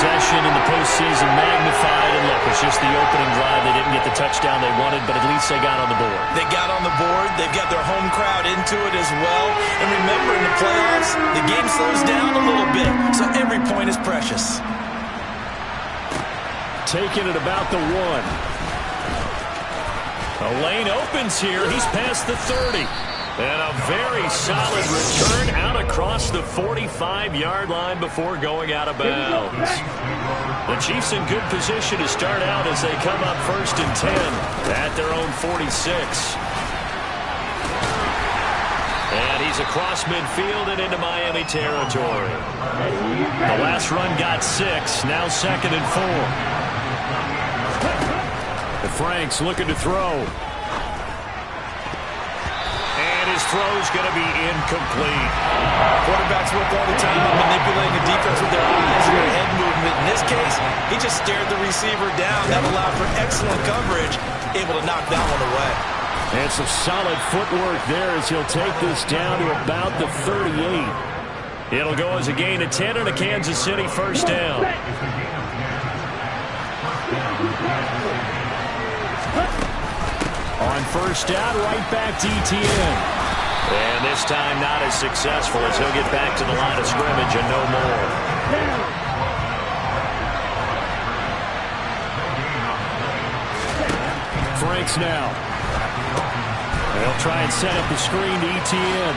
possession in the postseason magnified. And look, it's just the opening drive. They didn't get the touchdown they wanted, but at least they got on the board. They got on the board. They've got their home crowd into it as well. And remember, in the playoffs, the game slows down a little bit, so every point is precious. Taking it about the 1. A lane opens here. He's past the 30. And a very solid return out across the 45-yard line before going out of bounds. The Chiefs in good position to start out as they come up 1st and 10 at their own 46. And he's across midfield and into Miami territory. The last run got 6, now 2nd and 4. Frank's looking to throw. His throw's going to be incomplete. Quarterbacks work all the time on manipulating the defense with their eyes and their head movement. In this case, he just stared the receiver down. That allowed for excellent coverage, able to knock that one away. And some solid footwork there as he'll take this down to about the 38. It'll go as a gain of 10 and a Kansas City 1st down. On 1st down, right back to ETN. And this time not as successful as he'll get back to the line of scrimmage and no more. Franks now. They'll try and set up the screen to ETN.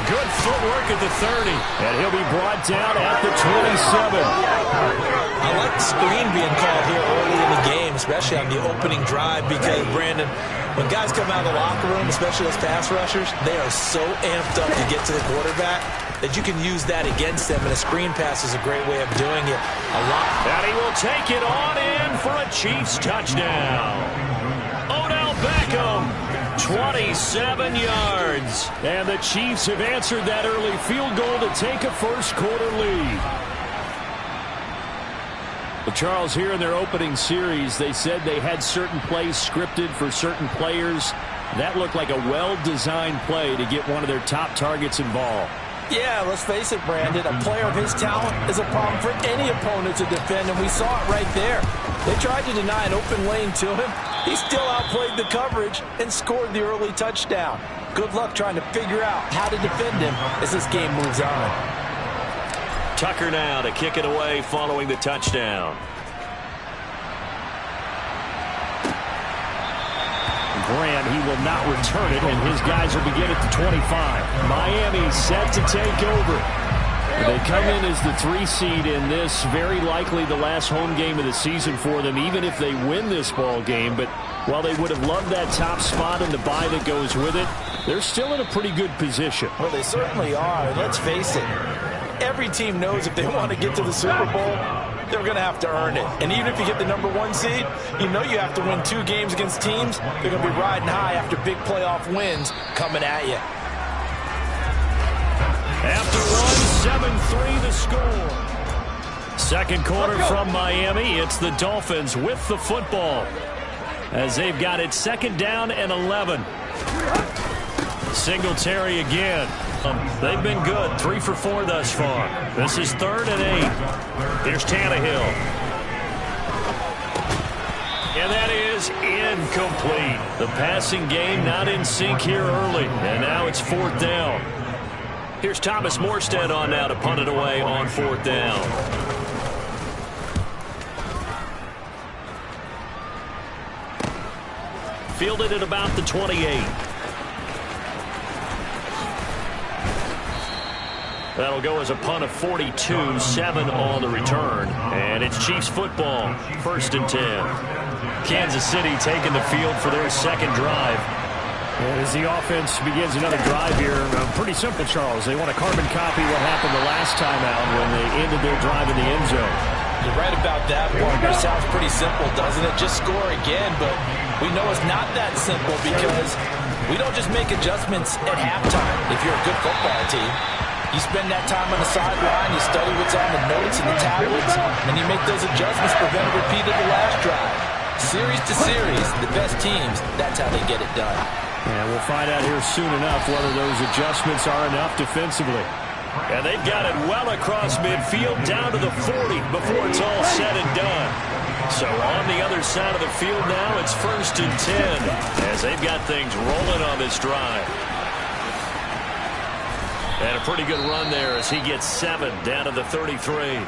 Good footwork at the 30. And he'll be brought down at the 27. I like the screen being called here early in the game, especially on the opening drive, because, Brandon, when guys come out of the locker room, especially those pass rushers, they are so amped up to get to the quarterback that you can use that against them, and a screen pass is a great way of doing it a lot. And he will take it on in for a Chiefs touchdown. Odell Beckham, 27 yards. And the Chiefs have answered that early field goal to take a first-quarter lead. Well, Charles, here in their opening series, they said they had certain plays scripted for certain players. That looked like a well-designed play to get one of their top targets involved. Yeah, let's face it, Brandon. A player of his talent is a problem for any opponent to defend, and we saw it right there. They tried to deny an open lane to him. He still outplayed the coverage and scored the early touchdown. Good luck trying to figure out how to defend him as this game moves on. Tucker now to kick it away following the touchdown. Grant, he will not return it, and his guys will begin at the 25. Miami set to take over. They come in as the 3 seed in this, very likely the last home game of the season for them, even if they win this ball game. But while they would have loved that top spot and the bye that goes with it, they're still in a pretty good position. Well, they certainly are, and let's face it. Every team knows if they want to get to the Super Bowl, they're going to have to earn it. And even if you get the #1 seed, you know you have to win 2 games against teams. They're going to be riding high after big playoff wins coming at you. After one, 7-3 the score. Second quarter from Miami. It's the Dolphins with the football as they've got it 2nd down and 11. Singletary again. They've been good. 3 for 4 thus far. This is 3rd and 8. Here's Tannehill. And that is incomplete. The passing game not in sync here early. And now it's 4th down. Here's Thomas Morstead on now to punt it away on 4th down. Fielded at about the 28. That'll go as a punt of 42, 7 on the return. And it's Chiefs football, 1st and 10. Kansas City taking the field for their 2nd drive. And as the offense begins another drive here, pretty simple, Charles. They want to carbon copy what happened the last time out when they ended their drive in the end zone. You're right about that, Walker. Sounds pretty simple, doesn't it? Just score again, but we know it's not that simple because we don't just make adjustments at halftime if you're a good football team. You spend that time on the sideline, you study what's on the notes and the tablets, and you make those adjustments, prevent a repeat of the last drive. Series to series, the best teams, that's how they get it done. And we'll find out here soon enough whether those adjustments are enough defensively. And they've got it well across midfield down to the 40 before it's all said and done. So on the other side of the field now, it's 1st and 10 as they've got things rolling on this drive. And a pretty good run there as he gets 7 down to the 33.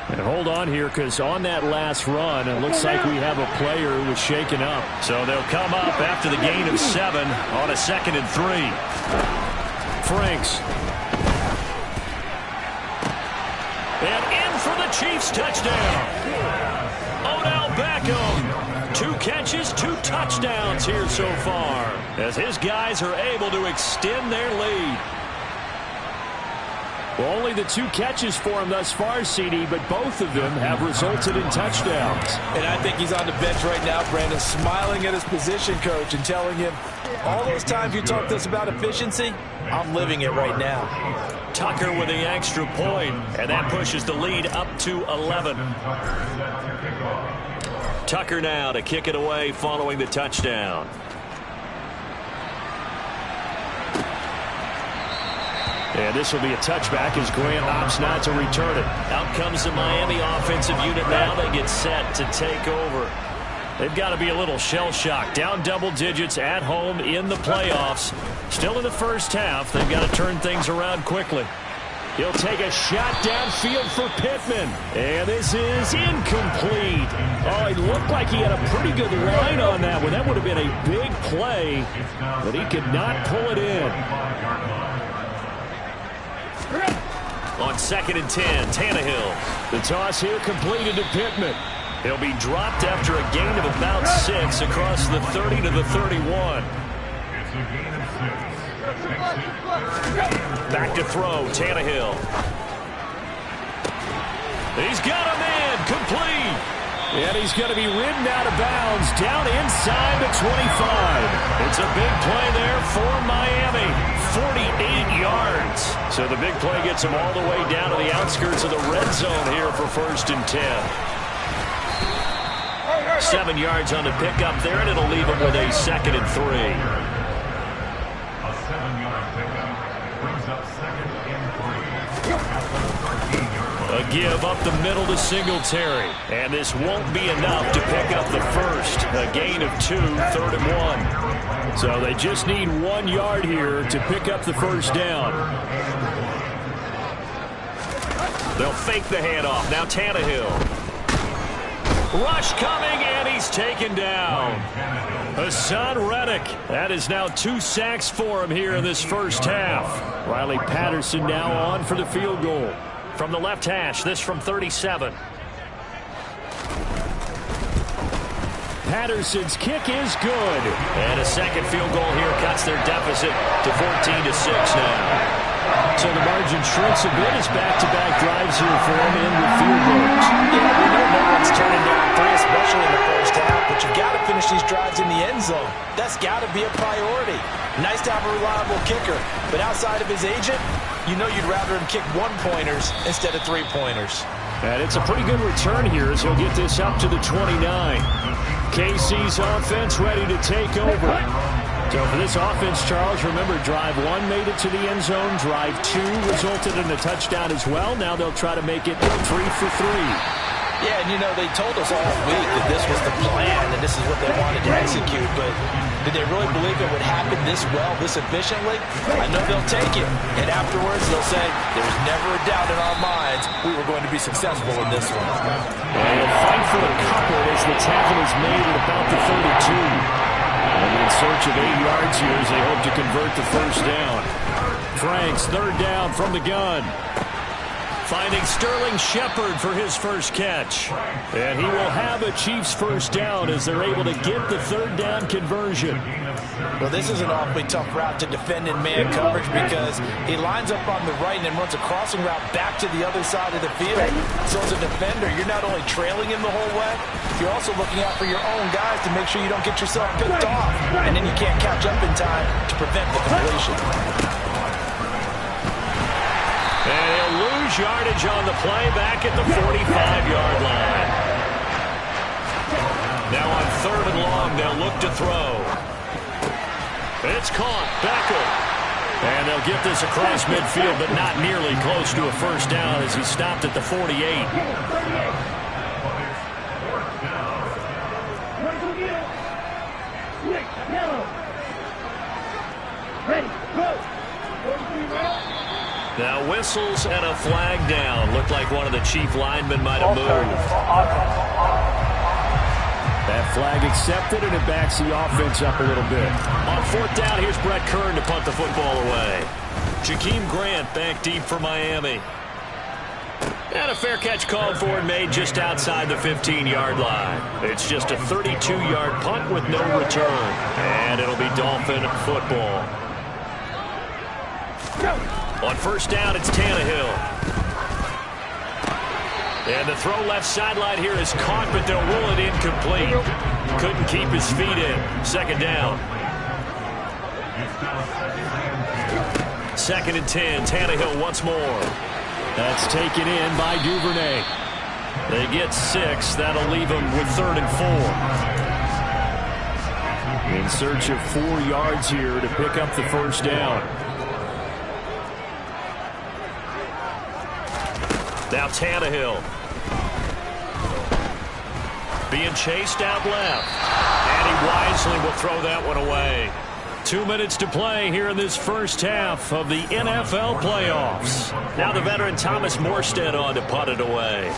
And hold on here, because on that last run, it looks like we have a player who was shaken up. So they'll come up after the gain of 7 on a 2nd and 3. Franks. And in for the Chiefs touchdown. Odell Beckham. 2 catches, 2 touchdowns here so far as his guys are able to extend their lead. Well, only the 2 catches for him thus far, CD, but both of them have resulted in touchdowns. And I think he's on the bench right now, Brandon, smiling at his position coach and telling him, all those times you talked to us about efficiency, I'm living it right now. Tucker with the extra point, and that pushes the lead up to 11. Tucker now to kick it away following the touchdown. And this will be a touchback as Grant opts not to return it. Out comes the Miami offensive unit now. They get set to take over. They've got to be a little shell-shocked. Down double digits at home in the playoffs. Still in the first half. They've got to turn things around quickly. He'll take a shot downfield for Pittman. And this is incomplete. Oh, it looked like he had a pretty good line on that one. That would have been a big play, but he could not pull it in. On 2nd and 10, Tannehill. The toss here completed to Pittman. He'll be dropped after a gain of about 6 across the 30 to the 31. Back to throw, Tannehill. He's got a man, complete. And he's going to be ridden out of bounds down inside the 25. It's a big play there for Miami. 48 yards. So the big play gets him all the way down to the outskirts of the red zone here for 1st and 10. 7 yards on the pickup there, and it'll leave him with a 2nd and 3. A 7-yard pickup brings up 2nd and 3. A give up the middle to Singletary. And this won't be enough to pick up the first. A gain of 2, 3rd and 1. So they just need 1 yard here to pick up the first down. They'll fake the handoff. Now Tannehill. Rush coming, and he's taken down. Hassan Reddick. That is now 2 sacks for him here in this first half. Riley Patterson now on for the field goal. From the left hash, this from 37. Patterson's kick is good. And a second field goal here cuts their deficit to 14-6 now. So the margin shrinks a bit as back-to-back drives here for him in with field goals. Yeah, we know no one's turning down 3, especially in the first half, but you've got to finish these drives in the end zone. That's got to be a priority. Nice to have a reliable kicker, but outside of his agent, you know you'd rather him kick 1-pointers instead of 3-pointers. And it's a pretty good return here as he'll get this up to the 29. KC's offense ready to take over. So for this offense, Charles, remember, drive 1 made it to the end zone. Drive 2 resulted in a touchdown as well. Now they'll try to make it 3 for 3. Yeah, and you know, they told us all week that this was the plan and this is what they wanted to execute, but did they really believe it would happen this well, this efficiently? I know they'll take it, and afterwards they'll say, there was never a doubt in our minds we were going to be successful in this one. And they'll fight for a couple as the tackle is made at about the 32. And in search of 8 yards here as they hope to convert the first down. Franks, 3rd down from the gun. Finding Sterling Shepard for his first catch. And he will have a Chiefs first down as they're able to get the 3rd down conversion. Well, this is an awfully tough route to defend in man coverage because he lines up on the right and then runs a crossing route back to the other side of the field. So as a defender, you're not only trailing him the whole way, you're also looking out for your own guys to make sure you don't get yourself picked off. And then you can't catch up in time to prevent the completion. And he'll lose yardage on the play back at the 45-yard line. Now on 3rd and long, they'll look to throw. It's caught. Beckham. And they'll get this across midfield, but not nearly close to a first down as he stopped at the 48. Now whistles and a flag down. Looked like one of the chief linemen might have moved. That flag accepted, and it backs the offense up a little bit. On fourth down, here's Brett Kern to punt the football away. Jakeem Grant back deep for Miami. And a fair catch called for and made just outside the 15-yard line. It's just a 32-yard punt with no return. And it'll be Dolphin football. On first down, it's Tannehill. And the throw left sideline here is caught, but they'll rule it incomplete. Couldn't keep his feet in. Second down. Second and 10. Tannehill once more. That's taken in by Duvernay. They get 6. That'll leave them with 3rd and 4. In search of 4 yards here to pick up the first down. Now Tannehill. Being chased out left. And he wisely will throw that one away. 2 minutes to play here in this first half of the NFL playoffs. Now the veteran Thomas Morstead on to punt it away.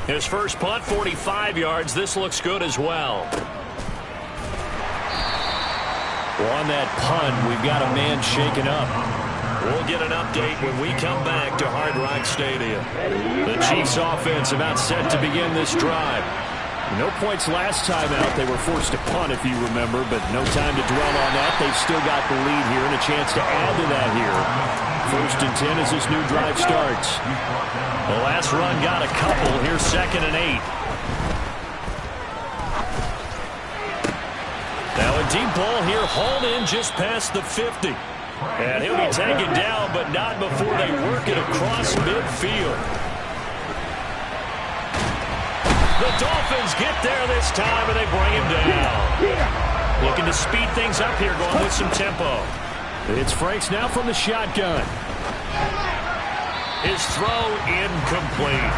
His first punt, 45 yards. This looks good as well. Well, on that punt, we've got a man shaken up. We'll get an update when we come back to Hard Rock Stadium. The Chiefs offense about set to begin this drive. No points last time out. They were forced to punt, if you remember, but no time to dwell on that. They've still got the lead here and a chance to add to that here. 1st and 10 as this new drive starts. The last run got a couple. Here's 2nd and 8. Now a deep ball here, hauled in just past the 50. And he'll be taken down, but not before they work it across midfield. The Dolphins get there this time, and they bring him down. Looking to speed things up here, going with some tempo. It's Franks now from the shotgun. His throw incomplete.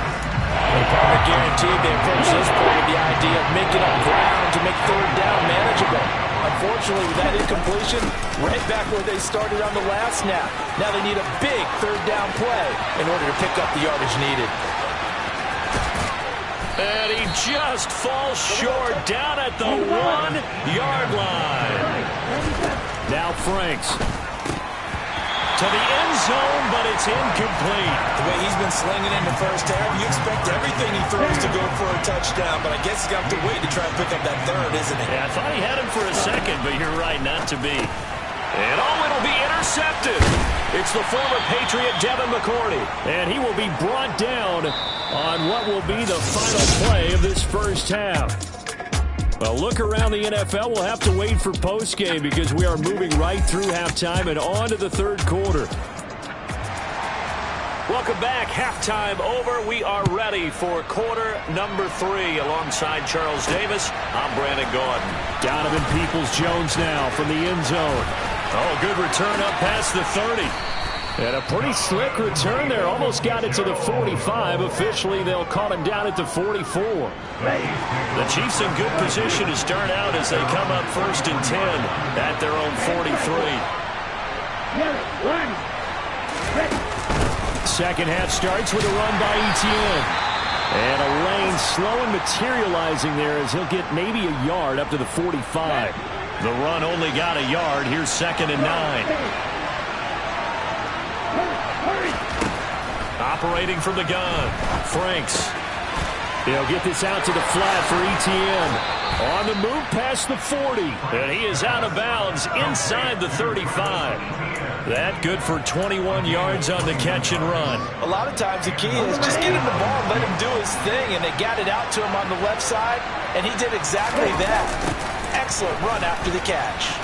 The partner guaranteed they approach this point with the idea of making up ground to make 3rd down manageable. Unfortunately, with that incompletion, right back where they started on the last snap. Now they need a big 3rd down play in order to pick up the yardage needed. And he just falls short down at the 1-yard line. Now Franks. To the end zone, but it's incomplete. The way he's been slinging in the first half, you expect everything he throws to go for a touchdown, but I guess he's got to wait to try and pick up that 3rd, isn't it? Yeah, I thought he had him for a second, but you're right, not to be. And it'll be intercepted. It's the former Patriot Devin McCourty, and he will be brought down on what will be the final play of this first half. Well, look around the NFL. We'll have to wait for postgame because we are moving right through halftime and on to the 3rd quarter. Welcome back. Halftime over. We are ready for quarter number 3 alongside Charles Davis. I'm Brandon Gordon. Donovan Peoples-Jones now from the end zone. Oh, good return up past the 30. And a pretty slick return there. Almost got it to the 45. Officially, they'll call him down at the 44. The Chiefs in good position to start out as they come up 1st and 10 at their own 43. Second half starts with a run by Etienne. And a lane slow and materializing there as he'll get maybe a yard up to the 45. The run only got a yard. Here's 2nd and 9. Operating from the gun, Franks. He'll get this out to the flat for Etienne. On the move past the 40. And he is out of bounds inside the 35. That good for 21 yards on the catch and run. A lot of times the key is just get him the ball and let him do his thing, and they got it out to him on the left side, and he did exactly that. Excellent run after the catch.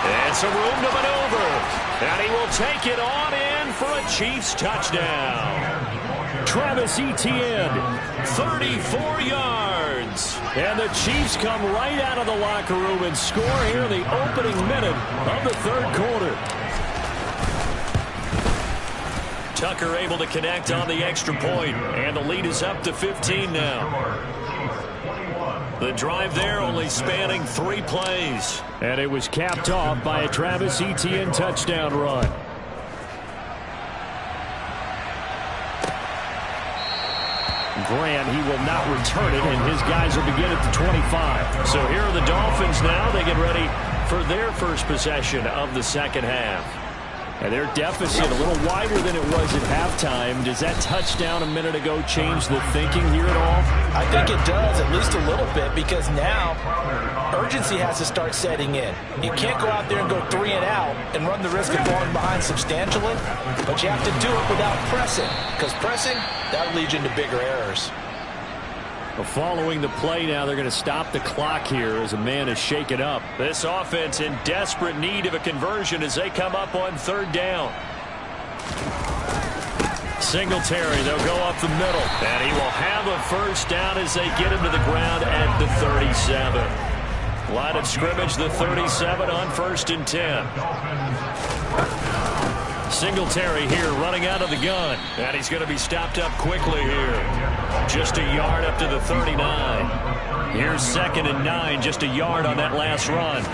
And some room to maneuver. And he will take it on in for a Chiefs touchdown. Travis Etienne, 34 yards. And the Chiefs come right out of the locker room and score here in the opening minute minute of the third quarter. Tucker able to connect on the extra point, and the lead is up to 15 now. The drive there only spanning 3 plays. And it was capped off by a Travis Etienne touchdown run. Grant, he will not return it, and his guys will begin at the 25. So here are the Dolphins now. They get ready for their first possession of the second half. And their deficit a little wider than it was at halftime. Does that touchdown a minute ago change the thinking here at all? I think it does, at least a little bit, because now urgency has to start setting in. You can't go out there and go 3 and out and run the risk of falling behind substantially, but you have to do it without pressing, because pressing, that leads you into bigger errors. Well, following the play now, they're going to stop the clock here as a man is shaken up. This offense in desperate need of a conversion as they come up on third down. Singletary, they'll go up the middle, and he will have a first down as they get him to the ground at the 37. Line of scrimmage, the 37 on 1st and 10. Singletary here running out of the gun, and he's going to be stopped up quickly here. Just a yard up to the 39. Here's 2nd and 9, just a yard on that last run.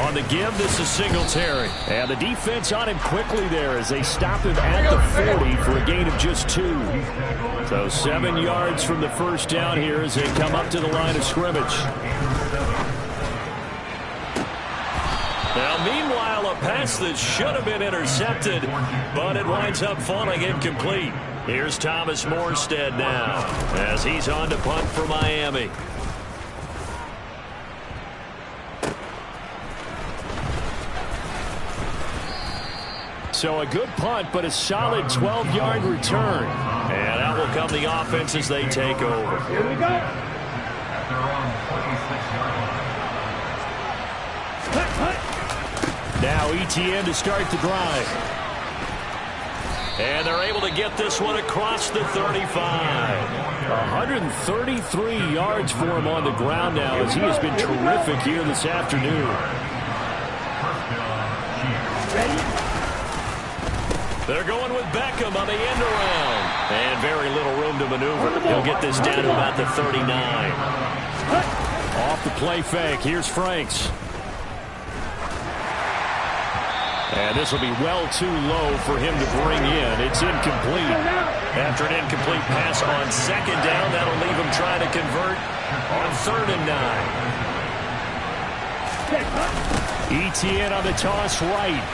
On the give, this is Singletary. And the defense on him quickly there as they stop him at the 40 for a gain of just 2. So 7 yards from the first down here as they come up to the line of scrimmage. Now, meanwhile, a pass that should have been intercepted, but it winds up falling incomplete. Here's Thomas Morstead now as he's on to punt for Miami. So a good punt, but a solid 12-yard return. And out will come the offense as they take over. Here we go. At their own 26-yard line. Now Etienne to start the drive. And they're able to get this one across the 35. 133 yards for him on the ground now as he has been terrific here this afternoon. They're going with Beckham on the end around. And very little room to maneuver. He'll get this down to about the 39. Off the play fake. Here's Franks. And this will be well too low for him to bring in. It's incomplete. After an incomplete pass on 2nd down, that'll leave him trying to convert on 3rd and 9. Etienne on the toss right.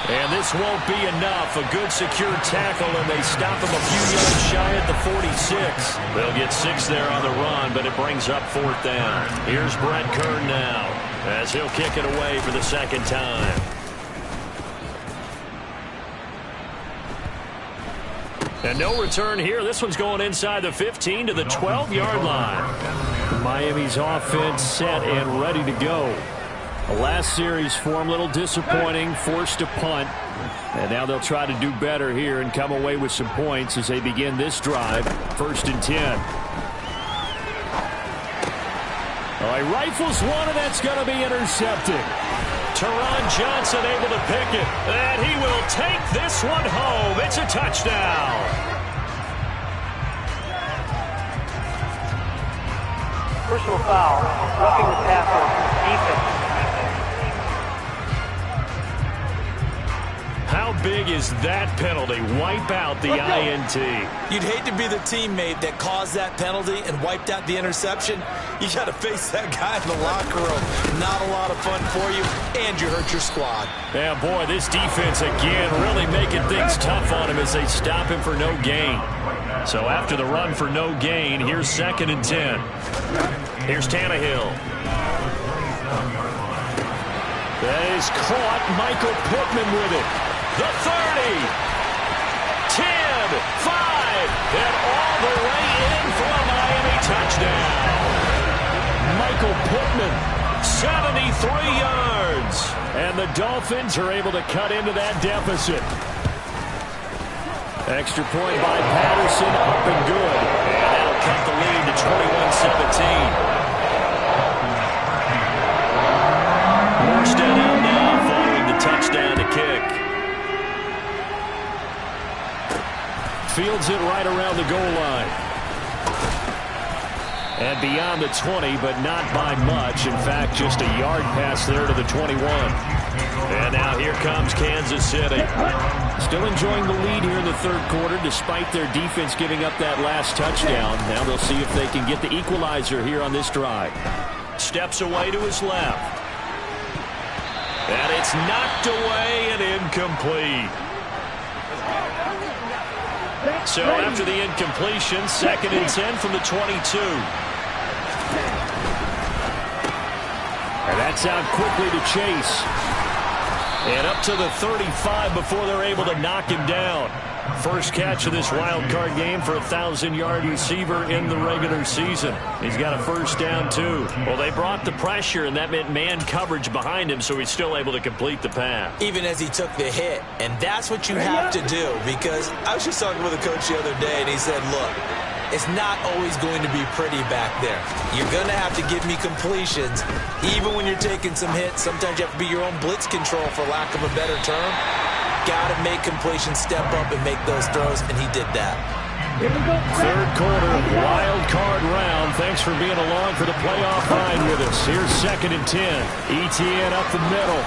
And this won't be enough. A good secure tackle, and they stop him a few yards shy at the 46. They'll get 6 there on the run, but it brings up 4th down. Here's Brett Kern now as he'll kick it away for the 2nd time. And no return here. This one's going inside the 15 to the 12-yard line. Miami's offense set and ready to go. The last series for him, a little disappointing, forced to punt. And now they'll try to do better here and come away with some points as they begin this drive. 1st and 10. Oh, he rifles one, and that's going to be intercepted. Teron Johnson able to pick it, and he will take this one home. It's a touchdown. Personal foul, roughing the passer, defense. How big is that penalty? Wipe out the INT. You'd hate to be the teammate that caused that penalty and wiped out the interception. You got to face that guy in the locker room. Not a lot of fun for you, and you hurt your squad. Yeah, boy, this defense again really making things tough on him as they stop him for no gain. So after the run for no gain, here's 2nd and 10. Here's Tannehill. That is caught. Michael Pittman with it. The 30, 10, 5, and all the way in for a Miami touchdown. Michael Pittman, 73 yards. and the Dolphins are able to cut into that deficit. Extra point by Patterson, up and good. And that'll cut the lead to 21-17. fields it right around the goal line. And beyond the 20, but not by much. In fact, just a yard pass there to the 21. And now here comes Kansas City. Still enjoying the lead here in the third quarter, despite their defense giving up that last touchdown. Now they'll see if they can get the equalizer here on this drive. Steps away to his left. And it's knocked away and incomplete. So after the incompletion, 2nd and 10 from the 22. And that's out quickly to Chase. And up to the 35 before they're able to knock him down. First catch of this wild card game for a 1,000-yard receiver in the regular season. He's got a first down, too. Well, they brought the pressure, and that meant man coverage behind him, so he's still able to complete the pass. Even as he took the hit. And that's what you have to do, because I was just talking with a coach the other day, and he said, look, it's not always going to be pretty back there. You're going to have to give me completions. Even when you're taking some hits, sometimes you have to be your own blitz control, for lack of a better term. Got to make completions, step up and make those throws, and he did that. Third quarter, wild card round. Thanks for being along for the playoff ride with us. Here's 2nd and 10. Etienne up the middle.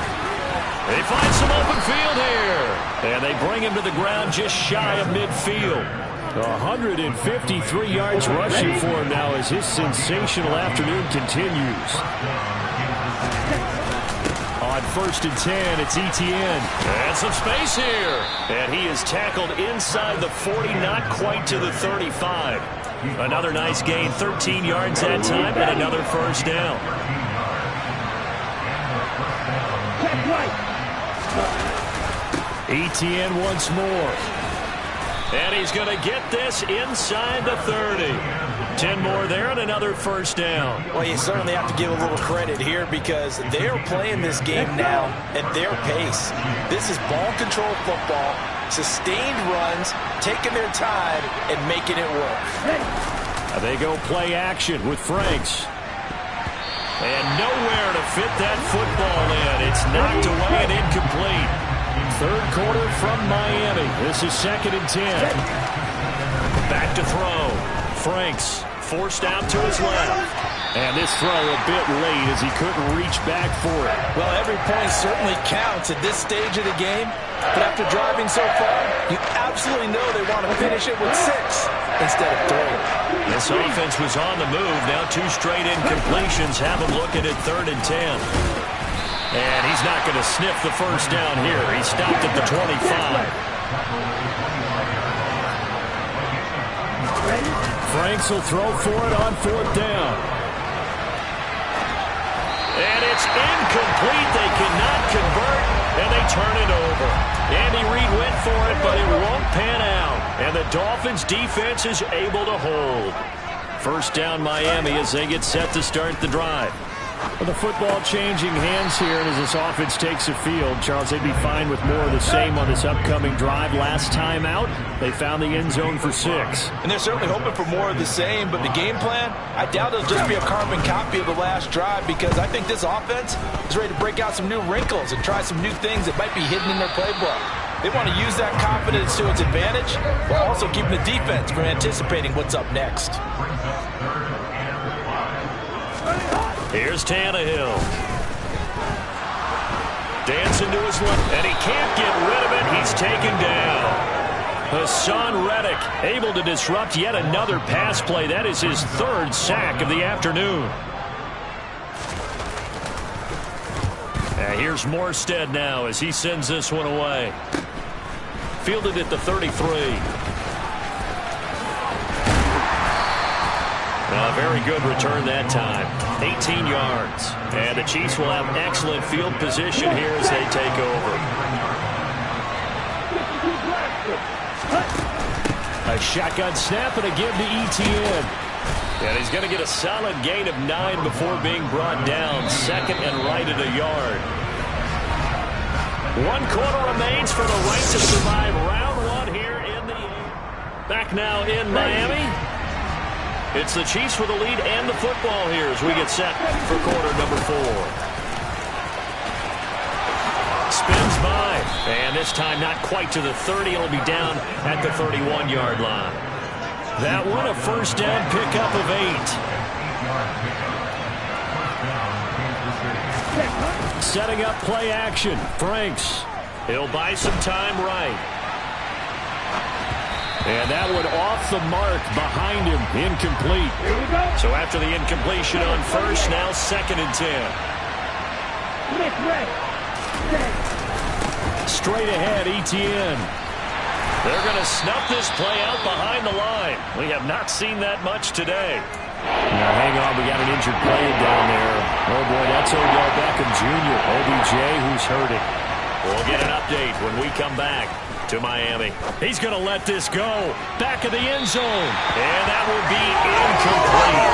They find some open field here. And they bring him to the ground just shy of midfield. 153 yards rushing for him now as his sensational afternoon continues. On 1st and 10, it's Etienne. And some space here. And he is tackled inside the 40, not quite to the 35. Another nice gain, 13 yards that time, and another first down. Etienne once more. And he's going to get this inside the 30. 10 more there and another first down. Well, you certainly have to give a little credit here, because they are playing this game now at their pace. This is ball control football, sustained runs, taking their time and making it work. They go play action with Franks. And nowhere to fit that football in. It's knocked away and incomplete. Third quarter from Miami. This is 2nd and 10. Back to throw. Franks forced out to his left. And this throw a bit late as he couldn't reach back for it. Well, every point certainly counts at this stage of the game. But after driving so far, you absolutely know they want to finish it with 6 instead of 3. This offense was on the move. Now 2 straight incompletions have him looking at 3rd and 10. And he's not going to sniff the first down here. He stopped at the 25. Franks will throw for it on 4th down. And it's incomplete. They cannot convert, and they turn it over. Andy Reid went for it, but it won't pan out. And the Dolphins' defense is able to hold. First down Miami as they get set to start the drive. With the football changing hands here, and as this offense takes the field, Charles, they'd be fine with more of the same on this upcoming drive. Last time out, they found the end zone for 6. And they're certainly hoping for more of the same, but the game plan, I doubt it'll just be a carbon copy of the last drive, because I think this offense is ready to break out some new wrinkles and try some new things that might be hidden in their playbook. They want to use that confidence to its advantage, while also keeping the defense from anticipating what's up next. Here's Tannehill. Dancing to his left, and he can't get rid of it. He's taken down. Hassan Reddick able to disrupt yet another pass play. That is his 3rd sack of the afternoon. And here's Morstead now as he sends this one away. Fielded at the 33. A very good return that time. 18 yards. And the Chiefs will have excellent field position here as they take over. A shotgun snap and a give to Etienne. And he's going to get a solid gain of 9 before being brought down. 2nd and right at a yard. 1 quarter remains for the right to survive round 1 here in the back now in Miami. It's the Chiefs with the lead and the football here as we get set for quarter number 4. Spins by. And this time not quite to the 30. It'll be down at the 31-yard line. That one a first down pickup of 8. Setting up play action. Franks. He'll buy some time right. And that one off the mark behind him. Incomplete. So after the incompletion on first, now 2nd and 10. Straight ahead, Etienne. They're going to snuff this play out behind the line. We have not seen that much today. Now, hang on. We got an injured player down there. Oh, boy, that's Odell Beckham Jr. OBJ who's hurting. We'll get an update when we come back to Miami. He's going to let this go. Back of the end zone. And that will be incomplete.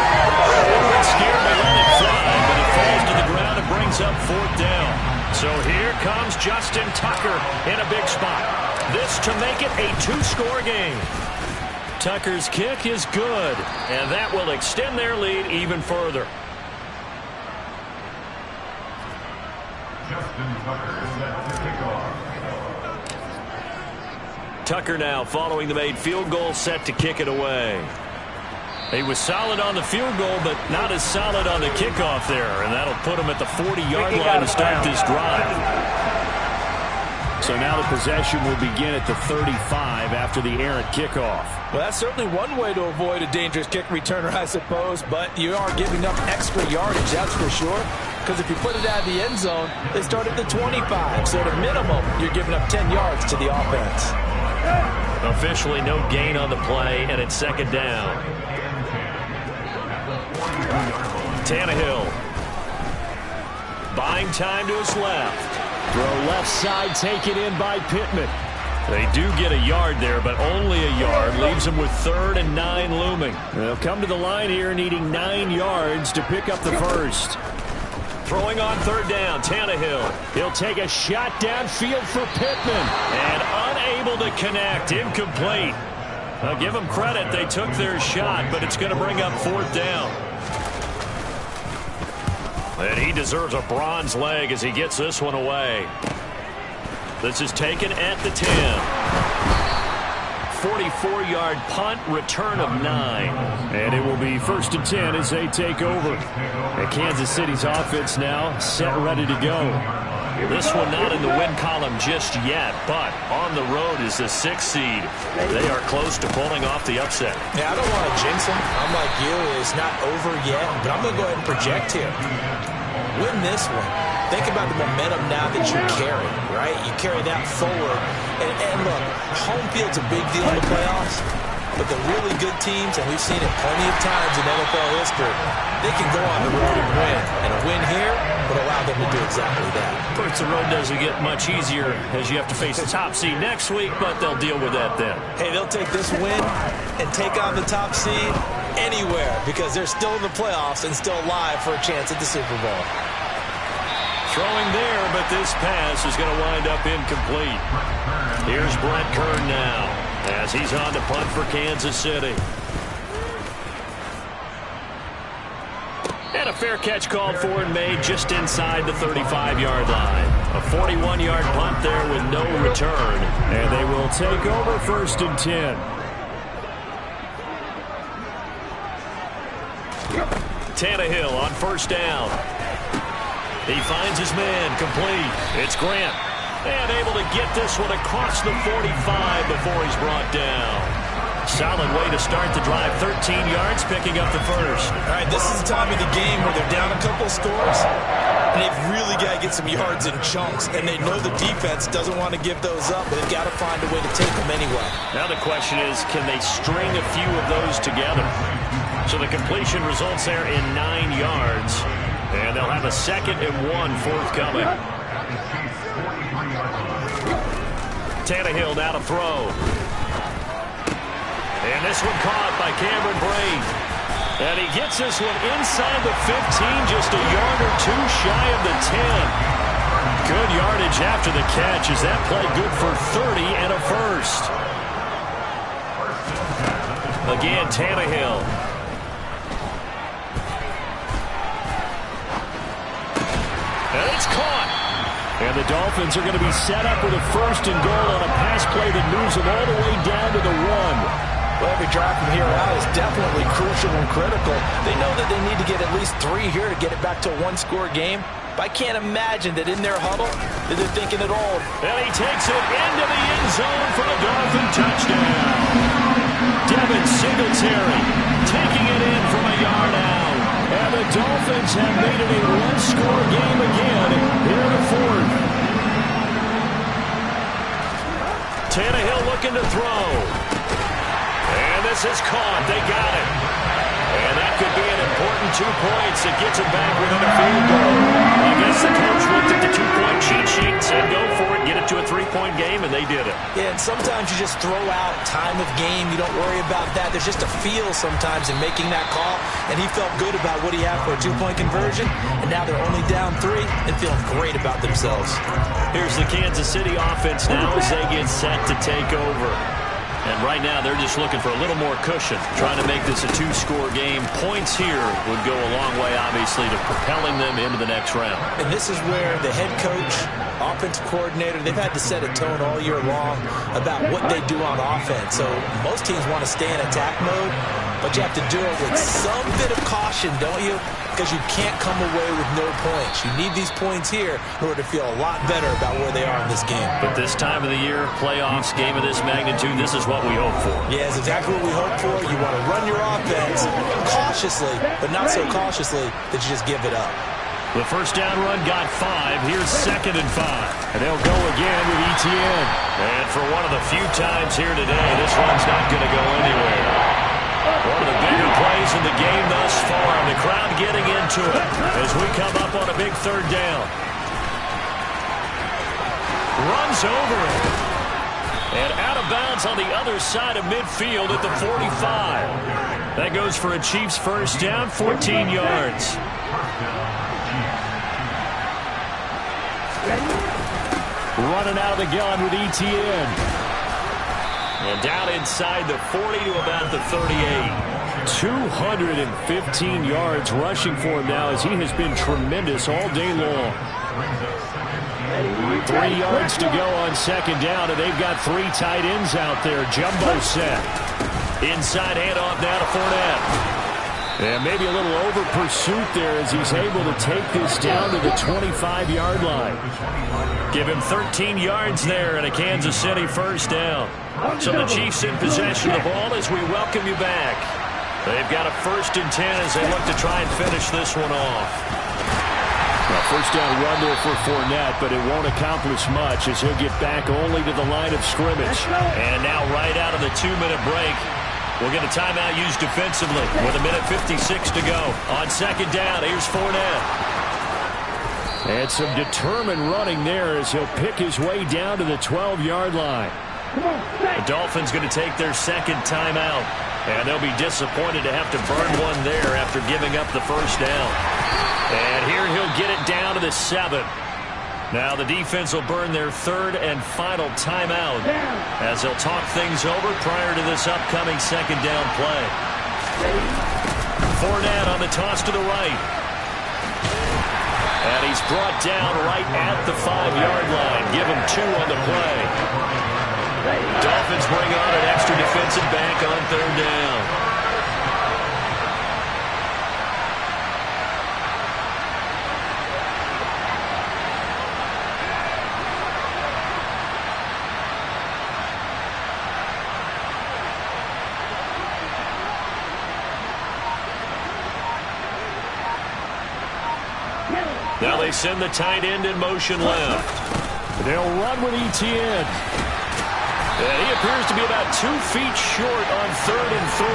Everyone's scared to let it fly, but it falls to the ground and brings up 4th down. So here comes Justin Tucker in a big spot. This to make it a 2-score game. Tucker's kick is good, and that will extend their lead even further. Justin Tucker is set to kick off. Tucker now following the made field goal, set to kick it away. He was solid on the field goal, but not as solid on the kickoff there, and that'll put him at the 40-yard line to start this drive. So now the possession will begin at the 35 after the errant kickoff. Well, that's certainly one way to avoid a dangerous kick returner, I suppose, but you are giving up extra yardage, that's for sure. Because if you put it out of the end zone, they start at the 25. So at a minimum, you're giving up 10 yards to the offense. Officially no gain on the play, and it's 2nd down. Tannehill. Buying time to his left. Throw left side, taken in by Pittman. They do get a yard there, but only a yard. Leaves them with 3rd and 9 looming. They'll come to the line here needing 9 yards to pick up the first. Throwing on 3rd down, Tannehill. He'll take a shot downfield for Pittman. And unable to connect. Incomplete. I'll give them credit. They took their shot, but it's going to bring up 4th down. And he deserves a bronze leg as he gets this one away. This is taken at the 10. 44-yard punt, return of 9. And it will be 1st and 10 as they take over. And Kansas City's offense now set, ready to go. This one not in the win column just yet, but on the road is the 6th seed. They are close to pulling off the upset. Yeah, I don't want to jinx them. I'm like you. It's not over yet, but I'm going to go ahead and project here. Win this one. Think about the momentum now that you carry, right? You carry that forward. And look, home field's a big deal in the playoffs, but the really good teams, and we've seen it plenty of times in NFL history, they can go on the road and win. And a win here would allow them to do exactly that. Of course, the road doesn't get much easier as you have to face the top seed next week, but they'll deal with that then. Hey, they'll take this win and take on the top seed anywhere because they're still in the playoffs and still alive for a chance at the Super Bowl. Throwing there, but this pass is going to wind up incomplete. Here's Brent Kern now as he's on to punt for Kansas City. And a fair catch called for and made just inside the 35-yard line. A 41-yard punt there with no return. And they will take over 1st and 10. Tannehill on 1st down. He finds his man, complete. It's Grant. And able to get this one across the 45 before he's brought down. Solid way to start the drive. 13 yards, picking up the first. All right, this is the time of the game where they're down a couple scores. And they've really got to get some yards in chunks. And they know the defense doesn't want to give those up. But they've got to find a way to take them anyway. Now the question is, can they string a few of those together? So the completion results there in 9 yards. And they'll have a 2nd and 1 forthcoming. Tannehill now to throw. And this one caught by Cameron Braid. And he gets this one inside the 15, just a yard or two shy of the 10. Good yardage after the catch. Is that play good for 30 and a first? Again, Tannehill. And it's caught. And the Dolphins are going to be set up with a 1st and goal on a pass play that moves them all the way down to the 1. Well, every drive from here out is definitely crucial and critical. They know that they need to get at least 3 here to get it back to a 1-score game. But I can't imagine that in their huddle that they're thinking at all. And he takes it into the end zone for the Dolphin touchdown. Devin Singletary taking it in from a yard out. And the Dolphins have made it a 1-score game again here in the 4th. Tannehill looking to throw. And this is caught. They got it. And that could be an important 2 points. It gets it back within a field goal. I guess the coach looked at the 2-point cheat sheet, said go for it, get it to a 3-point game, and they did it. Yeah, and sometimes you just throw out time of game. You don't worry about that. There's just a feel sometimes in making that call, and he felt good about what he had for a 2-point conversion, and now they're only down 3 and feeling great about themselves. Here's the Kansas City offense now as they get set to take over. And right now, they're just looking for a little more cushion, trying to make this a 2-score game. Points here would go a long way, obviously, to propelling them into the next round. And this is where the head coach, offensive coordinator, they've had to set a tone all year long about what they do on offense. So most teams want to stay in attack mode, but you have to do it with some bit of caution, don't you? Because you can't come away with no points. You need these points here in order to feel a lot better about where they are in this game. But this time of the year, playoffs, game of this magnitude, this is what we hope for. Yeah, it's exactly what we hope for. You want to run your offense cautiously, but not so cautiously that you just give it up. The first down run got 5. Here's 2nd and 5. And they'll go again with ETN. And for one of the few times here today, this run's not going to go anywhere. One of the bigger plays in the game thus far. The crowd getting into it as we come up on a big 3rd down. Runs over it. And out of bounds on the other side of midfield at the 45. That goes for a Chiefs first down, 14 yards. Running out of the gun with ETN. And down inside the 40 to about the 38. 215 yards rushing for him now as he has been tremendous all day long. 3 yards to go on 2nd down, and they've got 3 tight ends out there. Jumbo set. Inside handoff now to Fournette. And maybe a little over pursuit there as he's able to take this down to the 25-yard line. Give him 13 yards there and a Kansas City first down. So the Chiefs in possession of the ball as we welcome you back. They've got a 1st and 10 as they look to try and finish this one off. Well, first down run there for Fournette, but it won't accomplish much as he'll get back only to the line of scrimmage. And now right out of the 2-minute break, we'll get a timeout used defensively with 1:56 to go. On 2nd down, here's Fournette. And some determined running there as he'll pick his way down to the 12-yard line. The Dolphins going to take their 2nd timeout, and they'll be disappointed to have to burn one there after giving up the first down. And here he'll get it down to the 7. Now the defense will burn their 3rd and final timeout as they'll talk things over prior to this upcoming 2nd down play. Fournette on the toss to the right. And he's brought down right at the 5-yard line. Give him 2 on the play. Dolphins bring on an extra defensive back on 3rd down. Now they send the tight end in motion left. They'll run with ETN. And he appears to be about 2 feet short on 3rd and 3.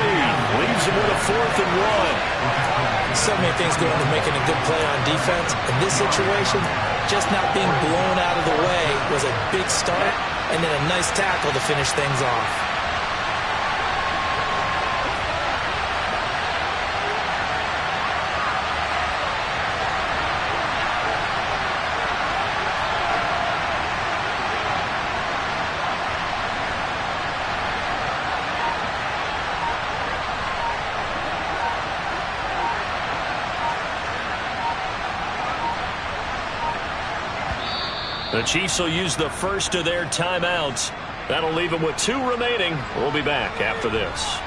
Leaves him with a 4th and 1. So many things go into making a good play on defense. In this situation, just not being blown out of the way was a big start, and then a nice tackle to finish things off. The Chiefs will use the first of their timeouts. That'll leave them with 2 remaining. We'll be back after this.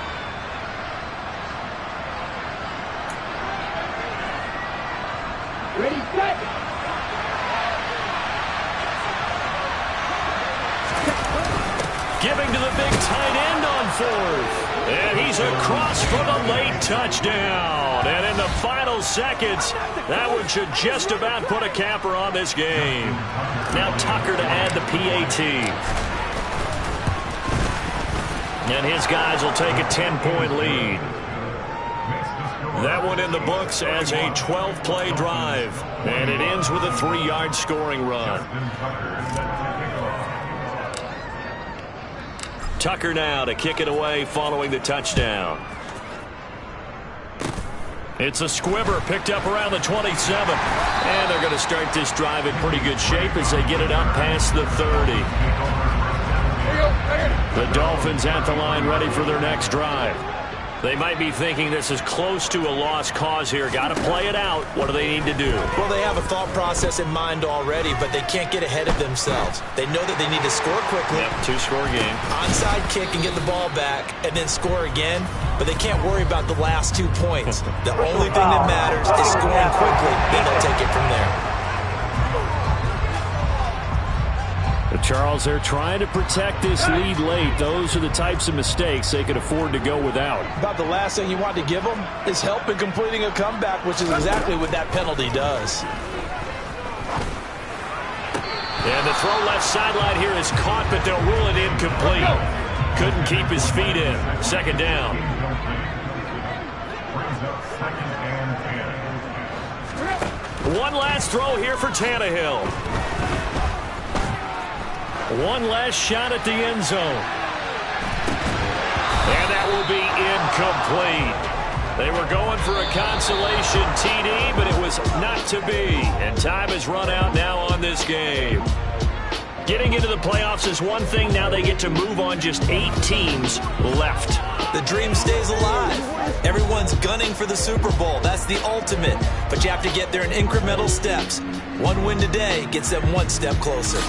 Ready, set. Giving to the big tight end on 4th. And he's across for the late touchdown. And in the final seconds, that one should just about put a capper on this game. Now Tucker to add the PAT. And his guys will take a 10-point lead. That one in the books as a 12-play drive. And it ends with a 3-yard scoring run. Tucker now to kick it away following the touchdown. It's a squibber picked up around the 27. And they're going to start this drive in pretty good shape as they get it up past the 30. The Dolphins at the line ready for their next drive. They might be thinking this is close to a lost cause here. Got to play it out. What do they need to do? Well, they have a thought process in mind already, but they can't get ahead of themselves. They know that they need to score quickly. Yep, 2-score game. Onside kick and get the ball back and then score again, but they can't worry about the last 2 points. The only thing that matters is scoring quickly. Then they'll take it from there. Charles, they're trying to protect this lead late. Those are the types of mistakes they could afford to go without. About the last thing you want to give them is help in completing a comeback, which is exactly what that penalty does. And the throw left sideline here is caught, but they'll rule it incomplete. Couldn't keep his feet in. 2nd down. One last throw here for Tannehill. One last shot at the end zone. And that will be incomplete. They were going for a consolation TD, but it was not to be. And time has run out now on this game. Getting into the playoffs is one thing. Now they get to move on. Just 8 teams left. The dream stays alive. Everyone's gunning for the Super Bowl. That's the ultimate. But you have to get there in incremental steps. One win today gets them 1 step closer.